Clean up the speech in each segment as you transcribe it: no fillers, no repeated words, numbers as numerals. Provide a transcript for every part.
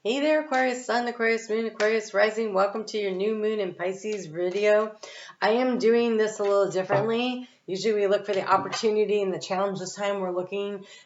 Hey there, Aquarius Sun, Aquarius Moon, Aquarius Rising. Welcome to your new moon in Pisces video. I am doing this a little differently. Usually we look for the opportunity and the challenge. This time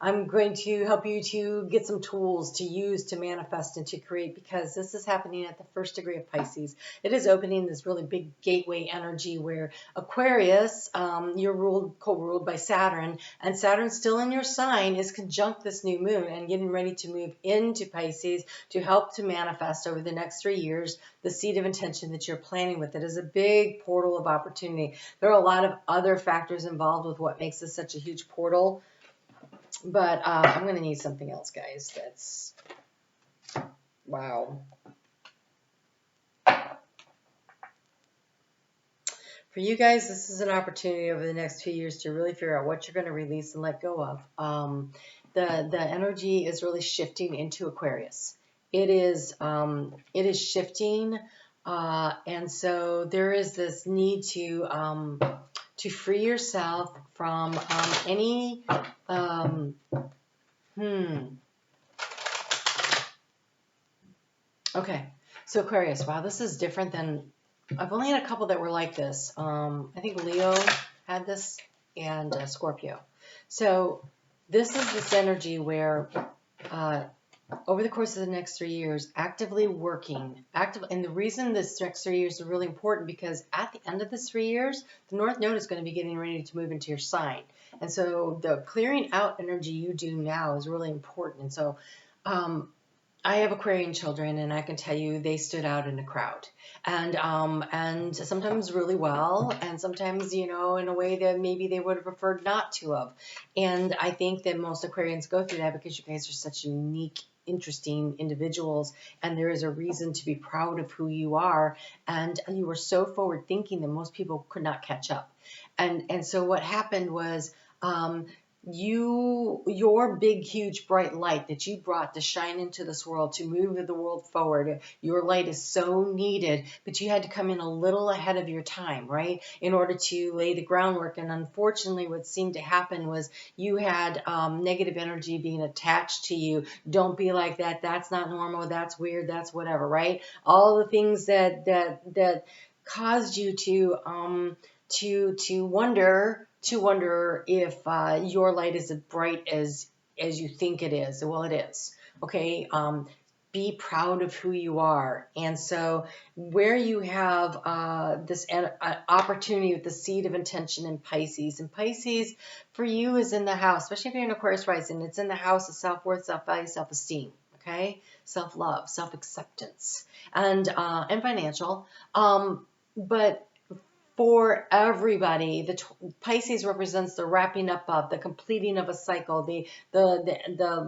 I'm going to help you to get some tools to use to manifest and to create, because this is happening at the first degree of Pisces. It is opening this really big gateway energy where Aquarius, you're co-ruled by Saturn, and Saturn still in your sign is conjunct this new moon and getting ready to move into Pisces to help to manifest over the next 3 years the seed of intention that you're planning with. It is a big portal of opportunity. There are a lot of other factors involved with what makes this such a huge portal, but I'm going to need something else, guys. That's, wow. For you guys, this is an opportunity over the next 2 years to really figure out what you're going to release and let go of. The energy is really shifting into Aquarius. It is shifting, and so there is this need to free yourself from any Okay, so Aquarius. Wow, this is different than, I've only had a couple that were like this. I think Leo had this, and Scorpio. So this is this energy where over the course of the next 3 years, actively working, and the reason this next 3 years is really important, because at the end of this 3 years, the North Node is going to be getting ready to move into your sign. And so the clearing out energy you do now is really important. And so I have Aquarian children, and I can tell you they stood out in a crowd, and sometimes really well, and sometimes, in a way that maybe they would have preferred not to have. And I think that most Aquarians go through that because you guys are such unique, interesting individuals, and there is a reason to be proud of who you are, and you were so forward thinking that most people could not catch up. And so what happened was, your big, huge, bright light that you brought to shine into this world, to move the world forward, your light is so needed, but you had to come in a little ahead of your time, right, in order to lay the groundwork. And unfortunately, what seemed to happen was you had negative energy being attached to you. Don't be like that. That's not normal. That's weird. That's whatever, right? All the things that caused you to wonder if your light is as bright as you think it is. Well, it is. Okay. Be proud of who you are. And so where you have this opportunity with the seed of intention in Pisces, and Pisces for you is in the house, especially if you're in Aquarius rising, it's in the house of self-worth, self-value, self-esteem. Okay. Self-love, self-acceptance, and financial. But for everybody, the Pisces represents the wrapping up of, the completing of a cycle, the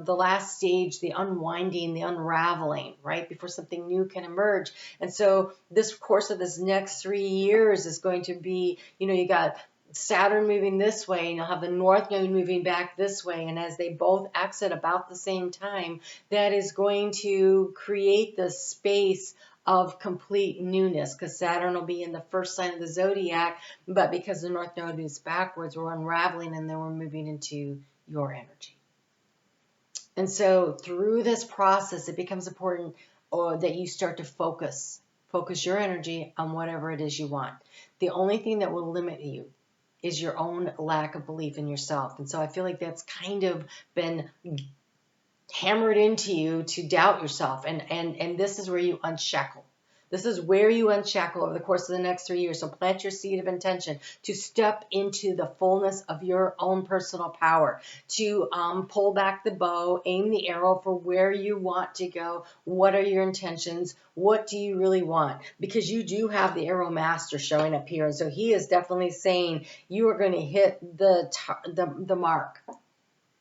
last stage, the unwinding, the unraveling, right, before something new can emerge. And so this course of this next 3 years is going to be, you got Saturn moving this way, and you'll have the North Node moving back this way. And as they both exit about the same time, that is going to create this space of complete newness, because Saturn will be in the first sign of the zodiac, but because the North Node is backwards, we're unraveling, and then we're moving into your energy. And so through this process, it becomes important that you start to focus your energy on whatever it is you want. The only thing that will limit you is your own lack of belief in yourself. And so I feel like that's kind of been hammered into you to doubt yourself, and this is where you unshackle. This is where you unshackle over the course of the next 3 years. So plant your seed of intention to step into the fullness of your own personal power, to pull back the bow, aim the arrow for where you want to go. What are your intentions? What do you really want? Because you do have the arrow master showing up here, and so he is definitely saying you are going to hit the mark.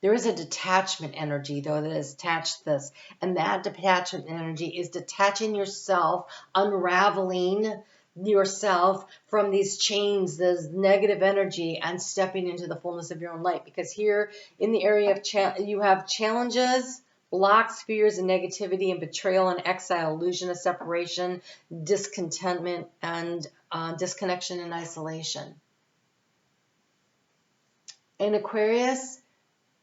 There is a detachment energy, though, that is attached to this. And that detachment energy is detaching yourself, unraveling yourself from these chains, this negative energy, and stepping into the fullness of your own light. Because here in the area of you have challenges, blocks, fears, and negativity, and betrayal and exile, illusion of separation, discontentment, and disconnection and isolation. In Aquarius,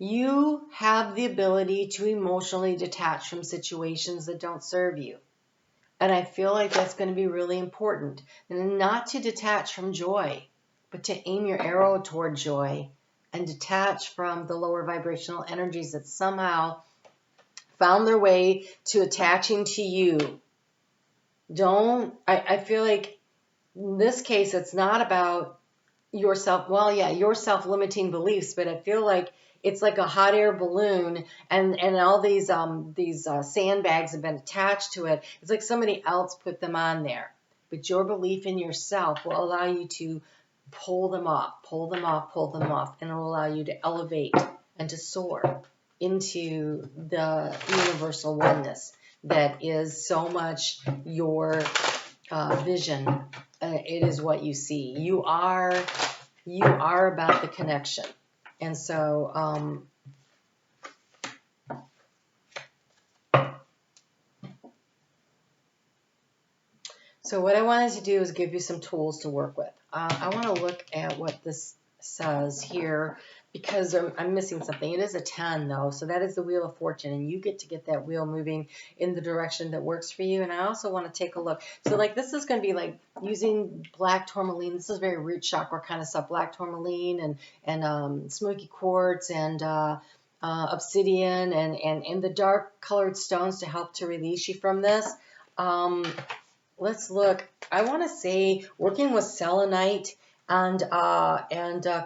You have the ability to emotionally detach from situations that don't serve you. And I feel like that's going to be really important. And not to detach from joy, but to aim your arrow toward joy and detach from the lower vibrational energies that somehow found their way to attaching to you. I feel like in this case, it's not about yourself. Well, yeah, your self-limiting beliefs, but I feel like it's like a hot air balloon, and all these sandbags have been attached to it. It's like somebody else put them on there, but your belief in yourself will allow you to pull them off, pull them off, pull them off, and it will allow you to elevate and to soar into the universal oneness that is so much your vision. It is what you see. You are about the connection. And so what I wanted to do is give you some tools to work with. I want to look at what this says here because I'm missing something. It is a 10 though, so that is the Wheel of Fortune, and you get to get that wheel moving in the direction that works for you. And I also want to take a look. So like this is going to be like using black tourmaline. This is very root chakra kind of stuff. Black tourmaline and smoky quartz and obsidian and the dark colored stones to help to release you from this. Let's look. I want to say working with selenite and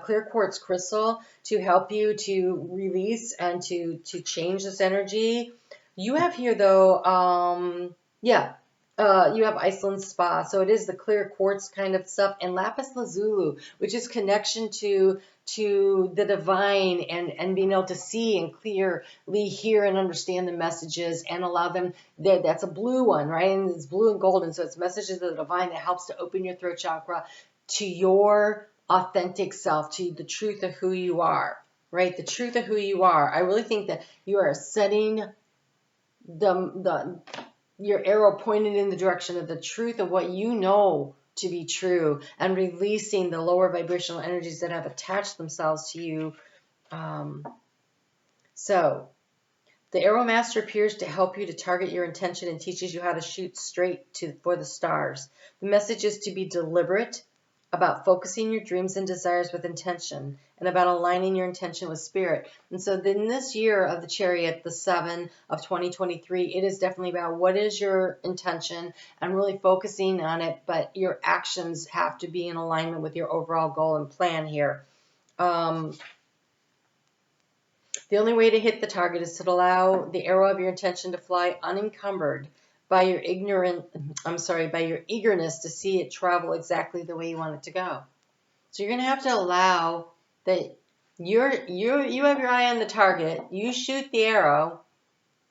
clear quartz crystal to help you to release and to change this energy. You have here though, you have Iceland Spa, so it is the clear quartz kind of stuff, and lapis lazuli, which is connection to the divine and being able to see and clearly hear and understand the messages and allow them. That's a blue one, right? And it's blue and golden, so it's messages of the divine that helps to open your throat chakra to your authentic self, to the truth of who you are, right? The truth of who you are. I really think that you are setting your arrow pointed in the direction of the truth of what you know to be true, and releasing the lower vibrational energies that have attached themselves to you. So the Arrow Master appears to help you to target your intention and teaches you how to shoot straight for the stars. The message is to be deliberate about focusing your dreams and desires with intention, and about aligning your intention with spirit. And so in this year of the Chariot, the 7 of 2023, it is definitely about what is your intention and really focusing on it, but your actions have to be in alignment with your overall goal and plan here. The only way to hit the target is to allow the arrow of your intention to fly unencumbered by your eagerness to see it travel exactly the way you want it to go. So you're going to have to allow that you have your eye on the target, you shoot the arrow,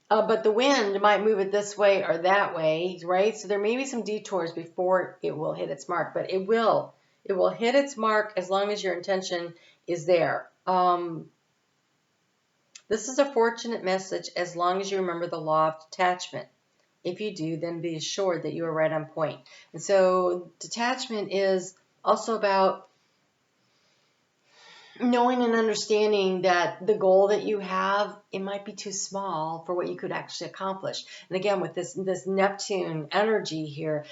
but the wind might move it this way or that way, right? So there may be some detours before it will hit its mark, but it will hit its mark as long as your intention is there. This is a fortunate message as long as you remember the law of detachment. If you do, then be assured that you are right on point. And so detachment is also about knowing and understanding that the goal that you have, it might be too small for what you could actually accomplish. And again, with this Neptune energy here,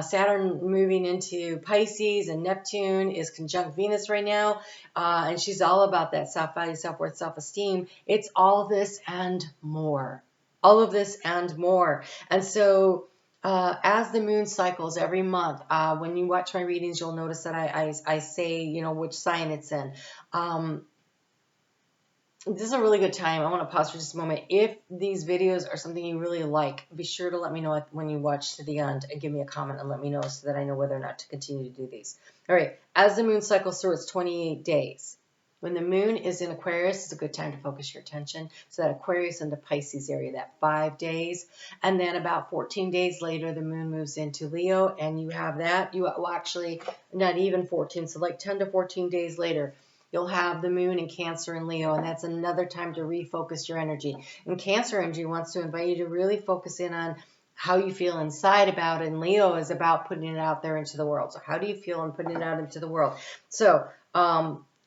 Saturn moving into Pisces, and Neptune is conjunct Venus right now, and she's all about that self-value, self-worth, self-esteem. It's all this and more. All of this and more. And so as the moon cycles every month, when you watch my readings, you'll notice that I say, which sign it's in. This is a really good time. I want to pause for just a moment. If these videos are something you really like, be sure to let me know when you watch to the end and give me a comment and let me know so that I know whether or not to continue to do these. All right. As the moon cycles through its 28 days, when the moon is in Aquarius, it's a good time to focus your attention. So that Aquarius into Pisces area, that 5 days. And then about 14 days later, the moon moves into Leo, and you have that. Well, actually, not even 14, so like 10 to 14 days later, you'll have the moon in Cancer and Leo, and that's another time to refocus your energy. And Cancer energy wants to invite you to really focus in on how you feel inside about it, and Leo is about putting it out there into the world. So how do you feel in putting it out into the world? So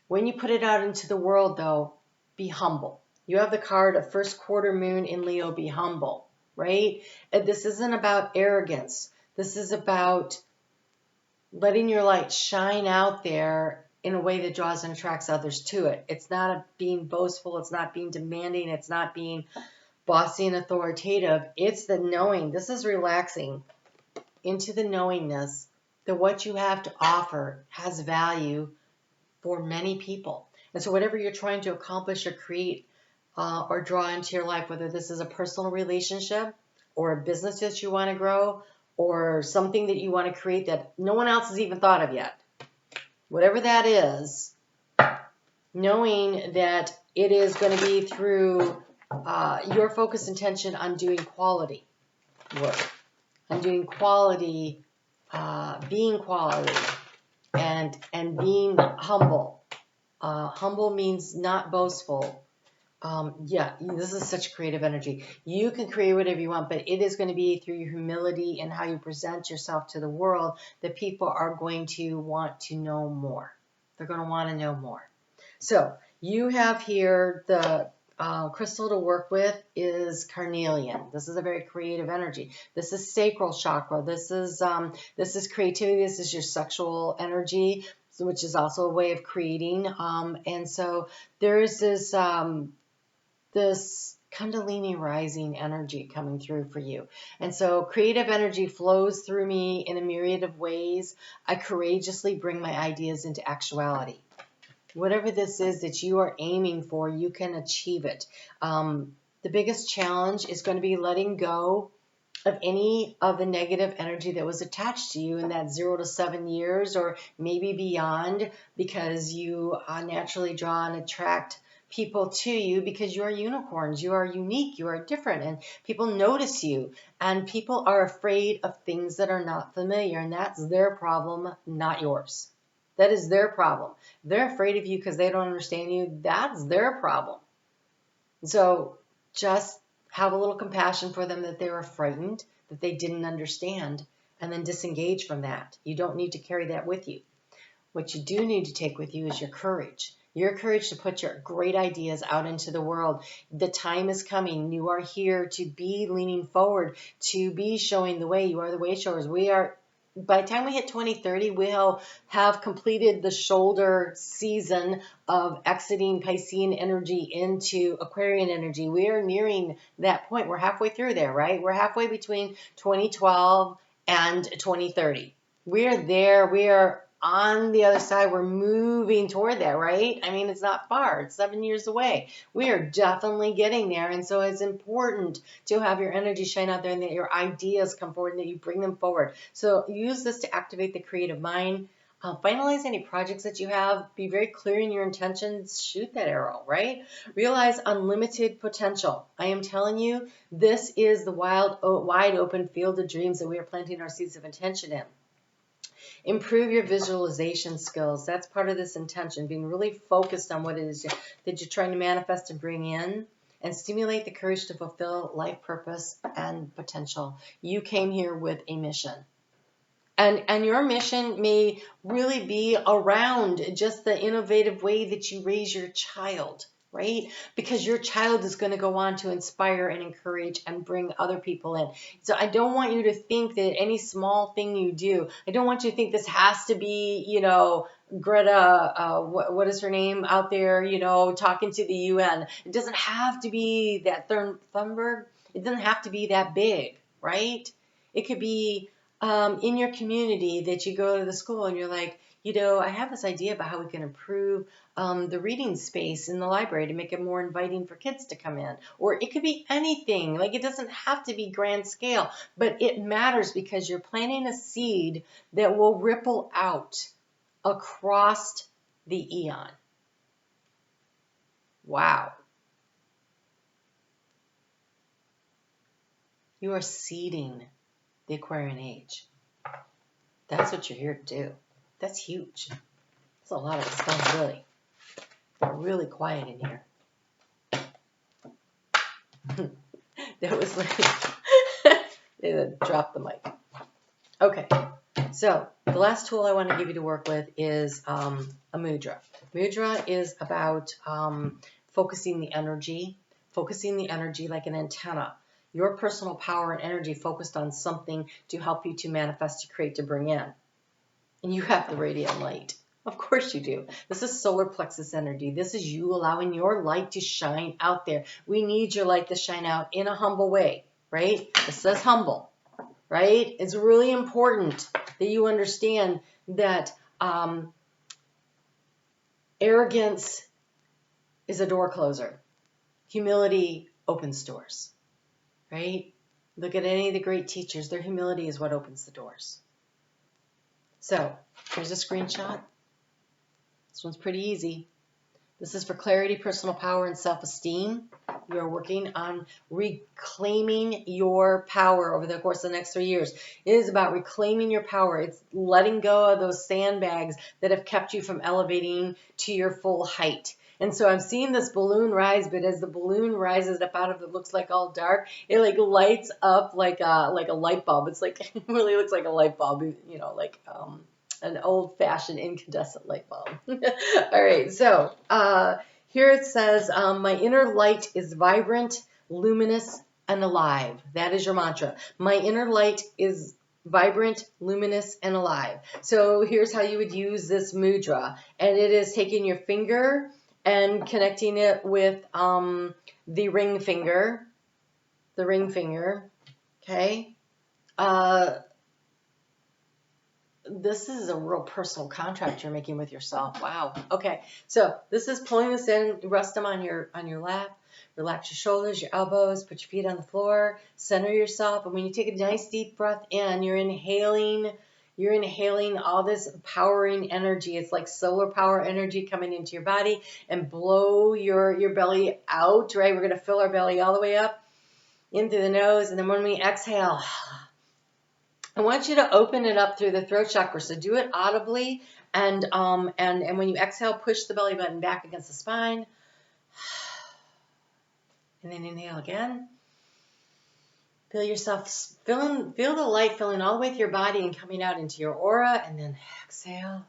when you put it out into the world, though, be humble. You have the card of first quarter moon in Leo, be humble, right? And this isn't about arrogance. This is about letting your light shine out there in a way that draws and attracts others to it. It's not being boastful. It's not being demanding. It's not being bossy and authoritative. It's the knowing. This is relaxing into the knowingness that what you have to offer has value for many people. And so whatever you're trying to accomplish or create or draw into your life, whether this is a personal relationship or a business that you want to grow or something that you want to create that no one else has even thought of yet, whatever that is, knowing that it is going to be through your focus intention on doing quality work, on doing quality, being quality, and being humble. Humble means not boastful. Yeah, this is such creative energy. You can create whatever you want, but it is going to be through your humility and how you present yourself to the world that people are going to want to know more. They're going to want to know more. So you have here the crystal to work with is carnelian. This is a very creative energy. This is sacral chakra. This is creativity. This is your sexual energy, which is also a way of creating. And so there is this Kundalini rising energy coming through for you. And so creative energy flows through me in a myriad of ways. I courageously bring my ideas into actuality. Whatever this is that you are aiming for, you can achieve it. The biggest challenge is going to be letting go of any of the negative energy that was attached to you in that 0 to 7 years or maybe beyond, because you naturally draw and attract people to you because you are unicorns, you are unique, you are different, and people notice you, and people are afraid of things that are not familiar, and that's their problem, not yours. That is their problem. They're afraid of you because they don't understand you. That's their problem. So just have a little compassion for them that they were frightened, that they didn't understand, and then disengage from that. You don't need to carry that with you. What you do need to take with you is your courage. Your courage to put your great ideas out into the world. The time is coming. You are here to be leaning forward, to be showing the way. You are the way showers. By the time we hit 2030, we'll have completed the shoulder season of exiting Piscean energy into Aquarian energy. We are nearing that point. We're halfway through there, right? We're halfway between 2012 and 2030. We're there. We are on the other side. We're moving toward that, right? I mean, it's not far. It's 7 years away. We are definitely getting there. And so it's important to have your energy shine out there and that your ideas come forward and that you bring them forward. So use this to activate the creative mind. Finalize any projects that you have. Be very clear in your intentions. Shoot that arrow, right? Realize unlimited potential. I am telling you, this is the wide open field of dreams that we are planting our seeds of intention in. Improve your visualization skills. That's part of this intention, being really focused on what it is that you're trying to manifest and bring in, and stimulate the courage to fulfill life purpose and potential. You came here with a mission. And your mission may really be around just the innovative way that you raise your child, right? Because your child is going to go on to inspire and encourage and bring other people in. So I don't want you to think that any small thing you do, I don't want you to think this has to be, Greta, what is her name out there, talking to the UN. It doesn't have to be that Thunberg. It doesn't have to be that big, right? It could be in your community that you go to the school and you're like, I have this idea about how we can improve the reading space in the library to make it more inviting for kids to come in. Or it could be anything. Like, it doesn't have to be grand scale, but it matters because you're planting a seed that will ripple out across the eon. Wow. You are seeding the Aquarian age. That's what you're here to do. That's huge. That's a lot of responsibility. We're really quiet in here. That was like, they dropped the mic. Okay, so the last tool I want to give you to work with is a mudra. Mudra is about focusing the energy like an antenna. Your personal power and energy focused on something to help you to manifest, to create, to bring in. And you have the radiant light. Of course you do. This is solar plexus energy. This is you allowing your light to shine out there. We need your light to shine out in a humble way, right? It says humble, right? It's really important that you understand that arrogance is a door closer. Humility opens doors, right? Look at any of the great teachers. Their humility is what opens the doors. So here's a screenshot. This one's pretty easy. This is for clarity, personal power, and self-esteem. You are working on reclaiming your power over the course of the next 3 years. It is about reclaiming your power. It's letting go of those sandbags that have kept you from elevating to your full height. And so I'm seeing this balloon rise, but as the balloon rises up out of it, looks like all dark, it like lights up like a light bulb. It's like, it really looks like a light bulb, you know, like an old-fashioned incandescent light bulb. All right, so here it says, my inner light is vibrant, luminous, and alive. That is your mantra. My inner light is vibrant, luminous, and alive. So here's how you would use this mudra. And it is taking your finger and connecting it with the ring finger. Okay? This is a real personal contract you're making with yourself. Wow. Okay. So this is pulling this in. Rest them on your lap. Relax your shoulders, your elbows. Put your feet on the floor. Center yourself. And when you take a nice deep breath in, you're inhaling all this powering energy. It's like solar power energy coming into your body, and blow your belly out, right? We're going to fill our belly all the way up in through the nose. And then when we exhale, I want you to open it up through the throat chakra. So do it audibly, and when you exhale, push the belly button back against the spine. And then inhale again. Feel yourself, feel the light filling all the way through your body and coming out into your aura, and then exhale.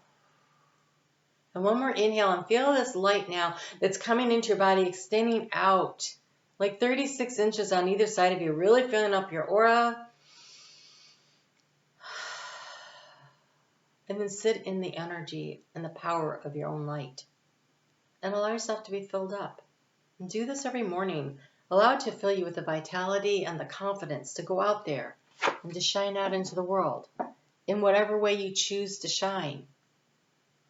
And one more inhale, and feel this light now that's coming into your body, extending out like 36 inches on either side of you, really filling up your aura. And then sit in the energy and the power of your own light. And allow yourself to be filled up. And do this every morning. Allow it to fill you with the vitality and the confidence to go out there and to shine out into the world in whatever way you choose to shine.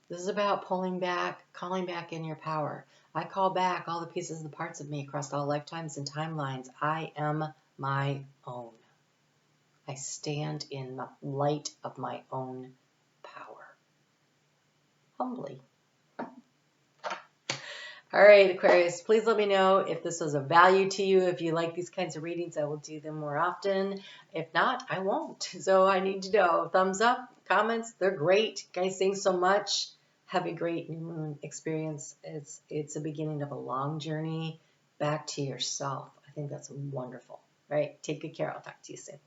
This is about pulling back, calling back in your power. I call back all the pieces and the parts of me across all lifetimes and timelines. I am my own. I stand in the light of my own power. Humbly. All right, Aquarius, please let me know if this was of value to you. If you like these kinds of readings, I will do them more often. If not, I won't. So I need to know. Thumbs up, comments, they're great. Guys, thanks so much. Have a great new moon experience. It's the beginning of a long journey back to yourself. I think that's wonderful. All right, take good care. I'll talk to you soon.